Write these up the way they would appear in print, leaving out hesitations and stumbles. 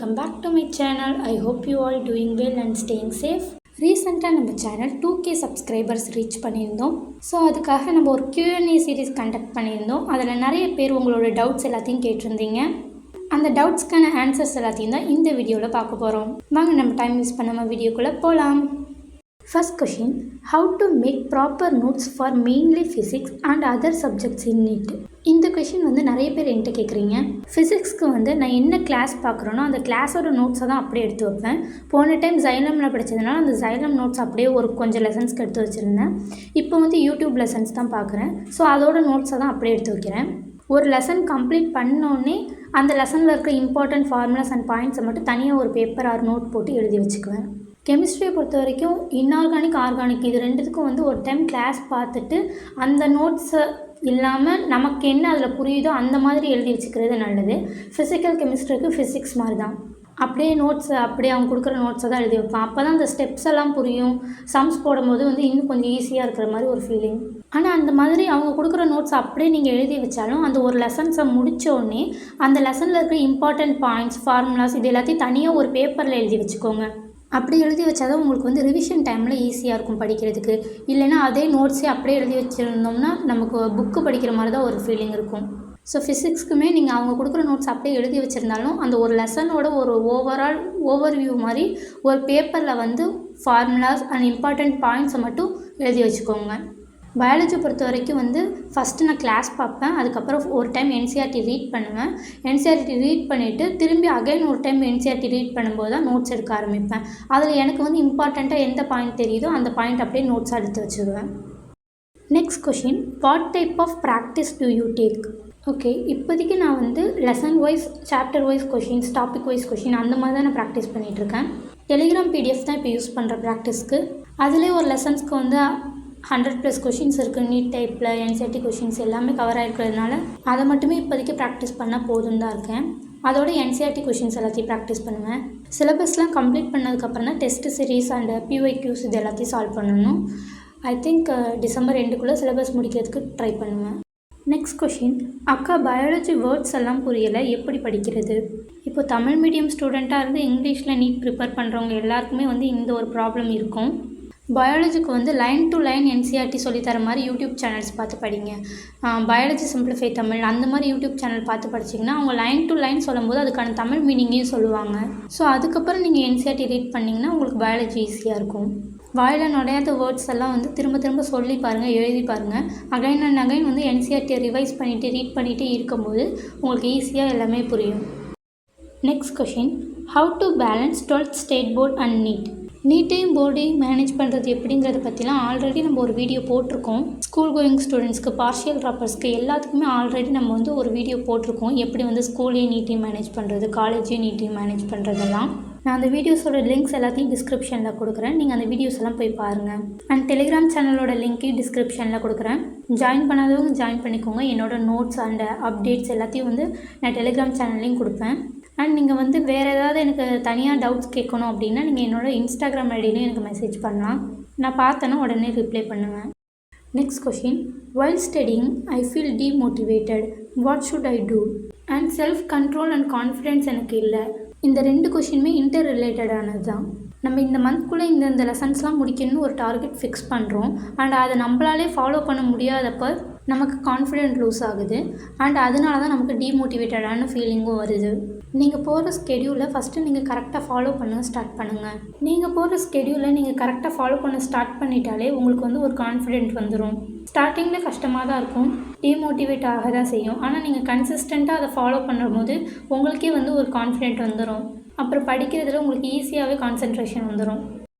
welcome back to my channel. I hope you all doing well and staying safe. ரீசெண்டாக நம்ம channel 2K subscribers reach பண்ணியிருந்தோம். So அதுக்காக நம்ம ஒரு Q&A series conduct பண்ணியிருந்தோம். அதில் நிறைய பேர் உங்களோட டவுட்ஸ் எல்லாத்தையும் கேட்டிருந்தீங்க. அந்த டவுட்ஸ்க்கான ஆன்சர்ஸ் எல்லாத்தையும் தான் இந்த வீடியோவில் பார்க்க போகிறோம். வாங்க நம்ம டைம் யூஸ் பண்ணாமல் வீடியோக்குள்ளே போகலாம். First question, how to make proper notes for mainly physics and other subjects in NEET? இந்த கொஷின் நிறைய பேர் என்கிட்ட கேட்குறீங்க. ஃபிசிக்ஸ்க்கு நான் என்ன கிளாஸ் பார்க்குறேனோ அந்த கிளாஸோட நோட்ஸை தான் அப்படியே எடுத்து வைப்பேன். போன டைம் ஜைலமில் படித்ததுனால அந்த ஜைலம் நோட்ஸ் அப்படியே கொஞ்சம் லெசன்ஸ்க்கு எடுத்து வச்சுருந்தேன். இப்போ யூடியூப் லெசன்ஸ் தான் பார்க்குறேன். ஸோ அதோட நோட்ஸை தான் அப்படியே எடுத்து வைக்கிறேன். ஒரு லெசன் கம்ப்ளீட் பண்ணோடனே அந்த லெசனில் இருக்க இம்பார்ட்டன்ட் ஃபார்முலாஸ் அண்ட் பாயிண்ட்ஸை மட்டும் தனியாக ஒரு பேப்பர் ஆர் நோட் போட்டு எழுதி வச்சுக்குவேன். கெமிஸ்ட்ரியை பொறுத்த வரைக்கும் இன்ஆர்கானிக் ஆர்கானிக் இது ரெண்டுத்துக்கும் ஒரு டைம் கிளாஸ் பார்த்துட்டு அந்த நோட்ஸை இல்லாமல் நமக்கு என்ன அதில் புரியுதோ அந்த மாதிரி எழுதி வச்சுக்கிறது நல்லது. ஃபிசிக்கல் கெமிஸ்ட்ரிக்கு ஃபிசிக்ஸ் மாதிரி தான், அப்படியே நோட்ஸை அப்படியே அவங்க கொடுக்குற நோட்ஸை தான் எழுதி வைப்பேன். அப்போ தான் அந்த ஸ்டெப்ஸ் எல்லாம் புரியும். சம்ஸ் போடும்போது இன்னும் கொஞ்சம் ஈஸியாக இருக்கிற மாதிரி ஒரு ஃபீலிங். ஆனால் அந்த மாதிரி அவங்க கொடுக்குற நோட்ஸ் அப்படியே நீங்கள் எழுதி வச்சாலும் அந்த ஒரு லெசன்ஸை முடித்தோடனே அந்த லெசனில் இருக்கிற இம்பார்ட்டன்ட் பாயிண்ட்ஸ் ஃபார்முலாஸ் இது எல்லாத்தையும் தனியாக ஒரு பேப்பரில் எழுதி வச்சுக்கோங்க. அப்படி எழுதி வச்சா தான் உங்களுக்கு ரிவிஷன் டைமில் ஈஸியாக இருக்கும் படிக்கிறதுக்கு. இல்லைனா அதே நோட்ஸே அப்படியே எழுதி வச்சுருந்தோம்னா நமக்கு புக்கு படிக்கிற மாதிரி தான் ஒரு ஃபீலிங் இருக்கும். ஸோ ஃபிசிக்ஸ்க்குமே நீங்கள் அவங்க கொடுக்குற நோட்ஸ் அப்படியே எழுதி வச்சுருந்தாலும் அந்த ஒரு லெசனோட ஒரு ஓவர்வியூ மாதிரி ஒரு பேப்பரில் ஃபார்முலாஸ் அண்ட் இம்பார்ட்டண்ட் பாயிண்ட்ஸை மட்டும் எழுதி வச்சுக்கோங்க. பயாலஜி பொறுத்த வரைக்கும் ஃபஸ்ட்டு நான் கிளாஸ் பார்ப்பேன். அதுக்கப்புறம் ஒரு டைம் என்சிஆர்டி ரீட் பண்ணுவேன். என்சிஆர்டி ரீட் பண்ணிவிட்டு திரும்பி அகைன் ஒரு டைம் என்சிஆர்டி ரீட் பண்ணும்போது தான் நோட்ஸ் எடுக்க ஆரம்பிப்பேன். அதில் எனக்கு இம்பார்ட்டண்ட்டாக எந்த பாயிண்ட் தெரியுதோ அந்த பாயிண்ட் அப்படியே நோட்ஸாக எடுத்து வச்சுக்குவேன். Next question, what type of practice do you take? Okay, இப்போதைக்கு நான் lesson wise chapter wise questions topic wise question அந்த மாதிரி தான் நான் ப்ராக்டிஸ் பண்ணிகிட்ருக்கேன். டெலிகிராம் பிடிஎஃப் தான் இப்போ யூஸ் பண்ணுற ப்ராக்டிஸ்க்கு. அதிலே ஒரு லெசன்ஸ்க்கு 100+ கொஷின்ஸ் இருக்குது. நீட் டைப்பில் என்சிஆர்டி கொஷின்ஸ் எல்லாமே கவர் ஆகிருக்கிறதுனால அதை மட்டுமே இப்போதைக்கு ப்ராக்டிஸ் பண்ணால் போதும் தான் இருக்கேன். அதோட என்சிஆர்டி கொஷின்ஸ் எல்லாத்தையும் ப்ராக்டிஸ் பண்ணுவேன். சிலபஸ்லாம் கம்ப்ளீட் பண்ணதுக்கப்புறம் தான் டெஸ்ட் சீரீஸ் அண்ட் PYQs இது எல்லாத்தையும் சால்வ் பண்ணணும். ஐ திங்க் டிசம்பர் எண்டுக்குள்ளே சிலபஸ் முடிக்கிறதுக்கு ட்ரை பண்ணுவேன். நெக்ஸ்ட் கொஷின், அக்கா பயாலஜி வேர்ட்ஸ் எல்லாம் புரியலை, எப்படி படிக்கிறது? இப்போ தமிழ் மீடியம் ஸ்டூடெண்ட்டாக இருந்து இங்கிலீஷில் நீட் ப்ரிப்பேர் பண்ணுறவங்க எல்லாருக்குமே இந்த ஒரு ப்ராப்ளம் இருக்கும். பயாலஜிக்கு லைன் டு லைன் என்சிஆர்டி சொல்லித்தர மாதிரி யூடியூப் சேனல்ஸ் பார்த்து படிங்க. பயாலஜி சிம்பிளிஃபை தமிழ் அந்த மாதிரி யூடியூப் சேனல் பார்த்து படிச்சிங்கன்னா அவங்க லைன் டு லைன் சொல்லும்போது அதுக்கான தமிழ் மீனிங்கையும் சொல்லுவாங்க. ஸோ அதுக்கப்புறம் நீங்கள் என்சிஆர்டி ரீட் பண்ணிங்கன்னா உங்களுக்கு பயாலஜி ஈஸியாக இருக்கும். வாயில் நுழையாத வேர்ட்ஸ் எல்லாம் திரும்ப திரும்ப சொல்லி பாருங்கள், எழுதி பாருங்கள். அகைன் அண்ட் அகைன் என்சிஆர்டியை ரிவைஸ் பண்ணிவிட்டு ரீட் பண்ணிகிட்டே இருக்கும்போது உங்களுக்கு ஈஸியாக எல்லாமே புரியும். Next question, how to balance 12th state board and NEET? நீட்டையும் போர்டையும் மேனேஜ் பண்ணுறது எப்படிங்கிறத பற்றிலாம் ஆல்ரெடி நம்ம ஒரு வீடியோ போட்டிருக்கோம். ஸ்கூல் கோயிங் ஸ்டூடெண்ட்ஸ்க்கு, பார்ஷியல் ட்ராப்பர்ஸ்க்கு எல்லாத்துக்குமே ஆல்ரெடி நம்ம ஒரு வீடியோ போட்டிருக்கோம். எப்படி ஸ்கூலையும் நீட்டையும் மேனேஜ் பண்ணுறது, காலேஜையும் நீட்டையும் மேனேஜ் பண்ணுறதெல்லாம். நான் அந்த வீடியோஸோட லிங்க்ஸ் எல்லாத்தையும் டிஸ்கிரிப்ஷனில் கொடுக்குறேன். நீங்கள் அந்த வீடியோஸ் எல்லாம் போய் பாருங்கள். அண்ட் டெலிகிராம் சேனலோட லிங்க்கையும் டிஸ்கிரிப்ஷனில் கொடுக்குறேன். ஜாயின் பண்ணாதவங்க ஜாயின் பண்ணிக்கோங்க. என்னோட நோட்ஸ் அண்ட் அப்டேட்ஸ் எல்லாத்தையும் நான் டெலிகிராம் சேனல்லையும் கொடுப்பேன். அண்ட் நீங்கள் வேறு ஏதாவது எனக்கு தனியாக டவுட்ஸ் கேட்கணும் அப்படின்னா நீங்கள் என்னோடய இன்ஸ்டாகிராம் ஐடியிலையும் எனக்கு மெசேஜ் பண்ணலாம். நான் பார்த்தேன்னா உடனே ரிப்ளை பண்ணுவேன். Next question, while studying I feel demotivated, what should I do? And self control and confidence எனக்கு இல்லை. இந்த 2 கொஷினுமே இன்டர் ரிலேட்டடானது தான். நம்ம இந்த மந்த்குள்ளே இந்த லெசன்ஸ்லாம் முடிக்கணும்னு ஒரு டார்கெட் ஃபிக்ஸ் பண்ணுறோம். அண்ட் அதை நம்மளாலே ஃபாலோ பண்ண முடியாதப்போ நமக்கு கான்ஃபிடென்ட் லூஸ் ஆகுது. அண்ட் அதனால தான் நமக்கு டீமோட்டிவேட்டடான ஃபீலிங்கும் வருது. நீங்கள் போகிற ஸ்கெடியூலை ஃபஸ்ட்டு நீங்கள் கரெக்டாக ஃபாலோ பண்ண ஸ்டார்ட் பண்ணுங்கள். நீங்கள் போகிற ஸ்கெடியூலை நீங்கள் கரெக்டாக ஃபாலோ பண்ண ஸ்டார்ட் பண்ணிட்டாலே உங்களுக்கு ஒரு கான்ஃபிடென்ட் வந்துடும். ஸ்டார்டிங்கில் கஷ்டமாக தான் இருக்கும், டீமோட்டிவேட் ஆக தான் செய்யும். ஆனால் நீங்கள் கன்சிஸ்டண்ட்டாக அதை ஃபாலோ பண்ணும்போது உங்களுக்கே ஒரு கான்ஃபிடென்ட் வந்துடும். அப்புறம் படிக்கிறதுல உங்களுக்கு ஈஸியாகவே கான்சன்ட்ரேஷன் வந்துடும்.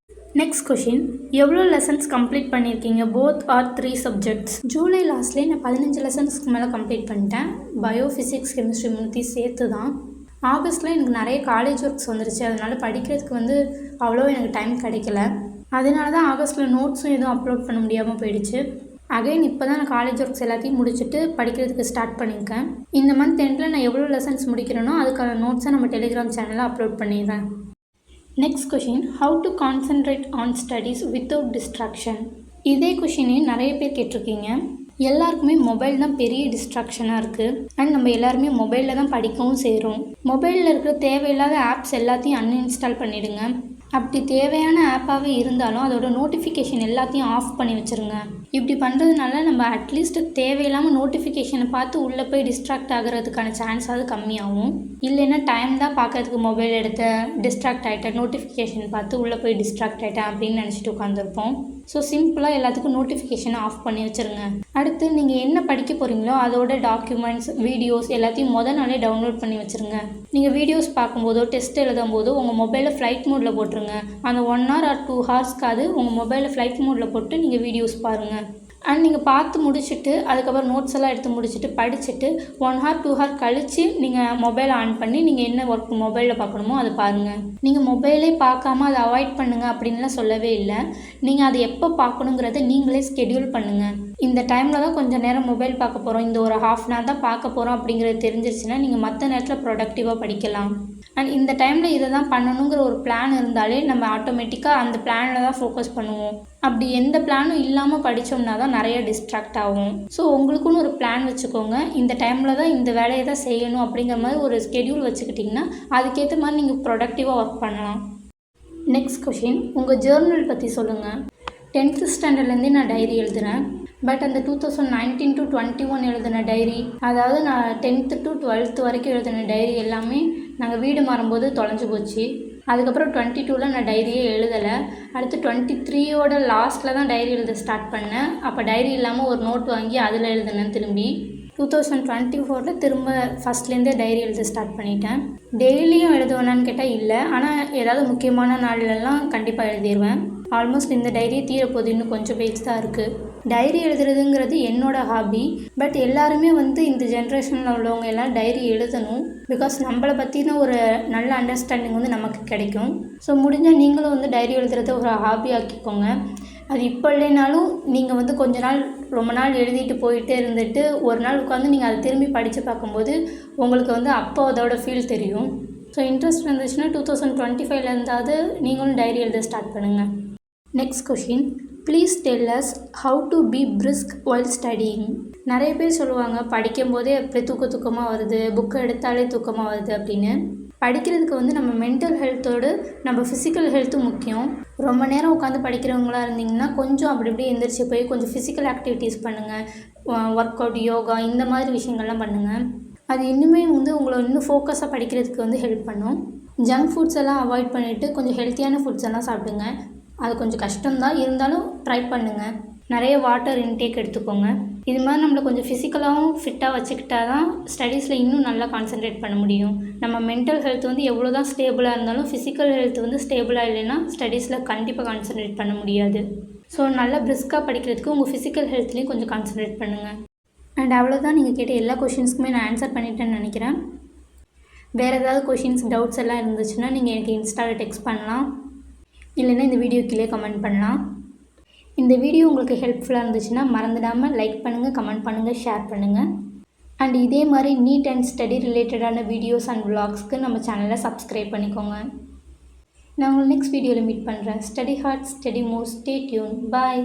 நெக்ஸ்ட் கொஷின், எவ்வளோ லெசன்ஸ் கம்ப்ளீட் பண்ணியிருக்கீங்க, போத் ஆர் 3 சப்ஜெக்ட்ஸ்? ஜூலை லாஸ்ட்லேயே நான் 15 லெசன்ஸ்க்கு மேலே கம்ப்ளீட் பண்ணிட்டேன். பயோ, ஃபிசிக்ஸ், கெமிஸ்ட்ரி 3 சேர்த்து தான். ஆகஸ்ட்டில் எனக்கு நிறைய காலேஜ் ஒர்க்ஸ் வந்துருச்சு. அதனால் படிக்கிறதுக்கு அவ்வளோ எனக்கு டைம் கிடைக்கல. அதனால தான் ஆகஸ்ட்டில் நோட்ஸும் எதுவும் அப்லோட் பண்ண முடியாமல் போயிடுச்சு. அகைன் இப்போ தான் நான் காலேஜ் ஒர்க்ஸ் எல்லாத்தையும் முடிச்சுட்டு படிக்கிறதுக்கு ஸ்டார்ட் பண்ணியிருக்கேன். இந்த மந்த் எண்டில் நான் எவ்வளோ லெசன்ஸ் முடிக்கிறேனோ அதுக்கான நோட்ஸை நம்ம டெலிகிராம் சேனலில் அப்லோட் பண்ணிடுறேன். Next question, how to concentrate on studies without distraction? இதே கொஷினையும் நிறைய பேர் கேட்டிருக்கீங்க. எல்லாருக்குமே மொபைல் தான் பெரிய டிஸ்ட்ராக்ஷனாக இருக்குது. அண்ட் நம்ம எல்லாருமே மொபைலில் தான் படிக்கவும் செய்கிறோம். மொபைலில் இருக்கிற தேவையில்லாத ஆப்ஸ் எல்லாத்தையும் அன்இன்ஸ்டால் பண்ணிவிடுங்க. அப்படி தேவையான ஆப்பாகவே இருந்தாலும் அதோட நோட்டிஃபிகேஷன் எல்லாத்தையும் ஆஃப் பண்ணி வச்சுருங்க. இப்படி பண்ணுறதுனால நம்ம அட்லீஸ்ட் தேவையில்லாமல் நோட்டிஃபிகேஷனை பார்த்து உள்ளே போய் டிஸ்ட்ராக்ட் ஆகிறதுக்கான சான்ஸாவது கம்மியாகும். இல்லைன்னா டைம் தான் பார்க்கறதுக்கு மொபைல் எடுத்து டிஸ்ட்ராக்ட் ஆகிட்டேன், நோட்டிஃபிகேஷன் பார்த்து உள்ளே போய் டிஸ்ட்ராக்ட் ஆகிட்டேன் அப்படின்னு நினச்சிட்டு உட்காந்துருப்போம். ஸோ சிம்பிளாக எல்லாத்துக்கும் நோட்டிஃபிகேஷனை ஆஃப் பண்ணி வச்சுருங்க. அடுத்து நீங்கள் என்ன படிக்க போகிறீங்களோ அதோட டாக்குமெண்ட்ஸ், வீடியோஸ் எல்லாத்தையும் நாளே டவுன்லோட் பண்ணி வச்சுருங்க. நீங்கள் வீடியோஸ் பார்க்கும்போதோ டெஸ்ட் எழுதும் போதோ உங்கள் மொபைலை ஃப்ளைட் மோடில் போட்டுருங்க. அந்த 1 hour or 2 hours உங்கள் மொபைலை ஃப்ளைட் மோடில் போட்டு நீங்கள் வீடியோஸ் பாருங்கள். அண்ட் நீங்கள் பார்த்து முடிச்சுட்டு அதுக்கப்புறம் நோட்ஸ் எல்லாம் எடுத்து முடிச்சுட்டு படிச்சுட்டு 1 hour 2 hour கழித்து நீங்கள் மொபைலை ஆன் பண்ணி நீங்கள் என்ன ஒர்க் மொபைலில் பார்க்கணுமோ அதை பாருங்கள். நீங்கள் மொபைலே பார்க்காம அதை அவாய்ட் பண்ணுங்கள் அப்படின்லாம் சொல்லவே இல்லை. நீங்கள் அதை எப்போ பார்க்கணுங்கிறத நீங்களே ஸ்கெடியூல் பண்ணுங்கள். இந்த டைமில் தான் கொஞ்சம் நேரம் மொபைல் பார்க்க போகிறோம், இந்த ஒரு 1/2 hour தான் பார்க்க போகிறோம் அப்படிங்கிறது தெரிஞ்சிருச்சுன்னா நீங்கள் மற்ற நேரத்தில் ப்ரொடக்டிவாக படிக்கலாம். அண்ட் இந்த டைமில் இதை தான் பண்ணணுங்கிற ஒரு பிளான் இருந்தாலே நம்ம ஆட்டோமேட்டிக்காக அந்த பிளானில் தான் ஃபோக்கஸ் பண்ணுவோம். அப்படி எந்த பிளானும் இல்லாமல் படித்தோம்னா தான் நிறைய டிஸ்ட்ராக்ட் ஆகும். ஸோ உங்களுக்குன்னு ஒரு பிளான் வச்சுக்கோங்க. இந்த டைமில் தான் இந்த வேலையை தான் செய்யணும் அப்படிங்கிற மாதிரி ஒரு ஸ்கெடியூல் வச்சுக்கிட்டிங்கன்னா அதுக்கேற்ற மாதிரி நீங்கள் ப்ரொடக்டிவாக ஒர்க் பண்ணலாம். நெக்ஸ்ட் கொஷின், உங்கள் ஜேர்னல் பற்றி சொல்லுங்கள். 10th ஸ்டாண்டர்ட்லேருந்தே நான் டைரி எழுதுகிறேன். பட் அந்த 2019 to 21 எழுதின டைரி, அதாவது நான் 10th to 12th வரைக்கும் எழுதின டைரி எல்லாமே நாங்கள் வீடு மாறும்போது தொலைஞ்சு போச்சு. அதுக்கப்புறம் 22ல் நான் டைரியே எழுதலை. அடுத்து 23யோட லாஸ்ட்டில் தான் டைரி எழுத ஸ்டார்ட் பண்ணேன். அப்போ டைரி இல்லாமல் ஒரு நோட் வாங்கி அதில் எழுதினேன். திரும்பி 2024ல் திரும்ப ஃபஸ்ட்லேருந்தே டைரி எழுத ஸ்டார்ட் பண்ணிட்டேன். டெய்லியும் எழுதுவேனான்னு கேட்டால் இல்லை, ஆனால் ஏதாவது முக்கியமான நாள்லலாம் கண்டிப்பாக எழுதிடுவேன். ஆல்மோஸ்ட் இந்த டைரி தீரப்போகுது, இன்னும் கொஞ்சம் பேஜ் தான் இருக்குது. டைரி எழுதுறதுங்கிறது என்னோடய ஹாபி. பட் எல்லாருமே இந்த ஜென்ரேஷனில் உள்ளவங்க எல்லாம் டைரி எழுதணும். பிகாஸ் நம்மளை பற்றின ஒரு நல்ல அண்டர்ஸ்டாண்டிங் நமக்கு கிடைக்கும். ஸோ முடிஞ்சால் நீங்களும் டைரி எழுதுறத ஒரு ஹாபி ஆக்கிக்கோங்க. அது இப்போ இல்லைனாலும் நீங்கள் கொஞ்ச நாள் ரொம்ப நாள் எழுதிட்டு போயிட்டே இருந்துட்டு ஒரு நாள் உட்காந்து நீங்கள் அதை திரும்பி படித்து பார்க்கும்போது உங்களுக்கு அப்போ அதோட ஃபீல் தெரியும். ஸோ இன்ட்ரெஸ்ட் இருந்துச்சுன்னா 2025 இருந்தாவது நீங்களும் டைரி எழுத ஸ்டார்ட் பண்ணுங்கள். Next question, please tell us how to be brisk while studying. நிறைய பேர் சொல்லுவாங்க படிக்கும் போதே அப்படி தூக்கமாக வருது, புக்கை எடுத்தாலே தூக்கமாக வருது அப்படின்னு. படிக்கிறதுக்கு நம்ம மென்டல் ஹெல்த்தோடு நம்ம ஃபிசிக்கல் ஹெல்த்தும் முக்கியம். ரொம்ப நேரம் உட்காந்து படிக்கிறவங்களா இருந்தீங்கன்னா கொஞ்சம் அப்படி இப்படி எந்திரிச்சு போய் கொஞ்சம் ஃபிசிக்கல் ஆக்டிவிட்டீஸ் பண்ணுங்கள். ஒர்க் அவுட், யோகா இந்த மாதிரி விஷயங்கள்லாம் பண்ணுங்கள். அது இன்னுமே உங்களை இன்னும் ஃபோக்கஸாக படிக்கிறதுக்கு ஹெல்ப் பண்ணும். ஜங்க் ஃபுட்ஸ் எல்லாம் அவாய்ட் பண்ணிவிட்டு கொஞ்சம் ஹெல்த்தியான ஃபுட்ஸ் எல்லாம் சாப்பிடுங்க. அது கொஞ்சம் கஷ்டம்தான், இருந்தாலும் ட்ரை பண்ணுங்கள். நிறைய வாட்டர் இன்டேக் எடுத்துக்கோங்க. இது மாதிரி நம்மளை கொஞ்சம் ஃபிசிக்கலாகவும் ஃபிட்டாக வச்சுக்கிட்டா தான் ஸ்டடீஸில் இன்னும் நல்லா கான்சன்ட்ரேட் பண்ண முடியும். நம்ம மென்டல் ஹெல்த் எவ்வளோ தான் ஸ்டேபிளாக இருந்தாலும் ஃபிசிக்கல் ஹெல்த் ஸ்டேபிளாக இல்லைன்னா ஸ்டடீஸில் கண்டிப்பாக கான்சன்ட்ரேட் பண்ண முடியாது. ஸோ நல்லா பிரிஸ்காக படிக்கிறதுக்கு உங்கள் ஃபிசிக்கல் ஹெல்த்லேயும் கொஞ்சம் கான்சன்ட்ரேட் பண்ணுங்கள். அண்ட் அவ்வளோதான், நீங்கள் கேட்ட எல்லா கொஷின்ஸ்க்குமே நான் ஆன்சர் பண்ணிட்டேன்னு நினைக்கிறேன். வேறு ஏதாவது கொஷின்ஸ், டவுட்ஸ் எல்லாம் இருந்துச்சுன்னா நீங்கள் எனக்கு இன்ஸ்டாவில் டெக்ஸ்ட் பண்ணலாம், இல்லைன்னா இந்த வீடியோ கீழே கமெண்ட் பண்ணலாம். இந்த வீடியோ உங்களுக்கு ஹெல்ப்ஃபுல்லாக இருந்துச்சுன்னா மறந்துடாமல் லைக் பண்ணுங்கள், கமெண்ட் பண்ணுங்கள், ஷேர் பண்ணுங்கள். அண்ட் இதே மாதிரி நீட் அண்ட் ஸ்டடி ரிலேட்டடான வீடியோஸ் அண்ட் விலாக்ஸ்க்கு நம்ம சேனலை சப்ஸ்கிரைப் பண்ணிக்கோங்க. நான் உங்களை நெக்ஸ்ட் வீடியோவில் மீட் பண்ணுறேன். Study hard, study more, stay tuned, பாய்.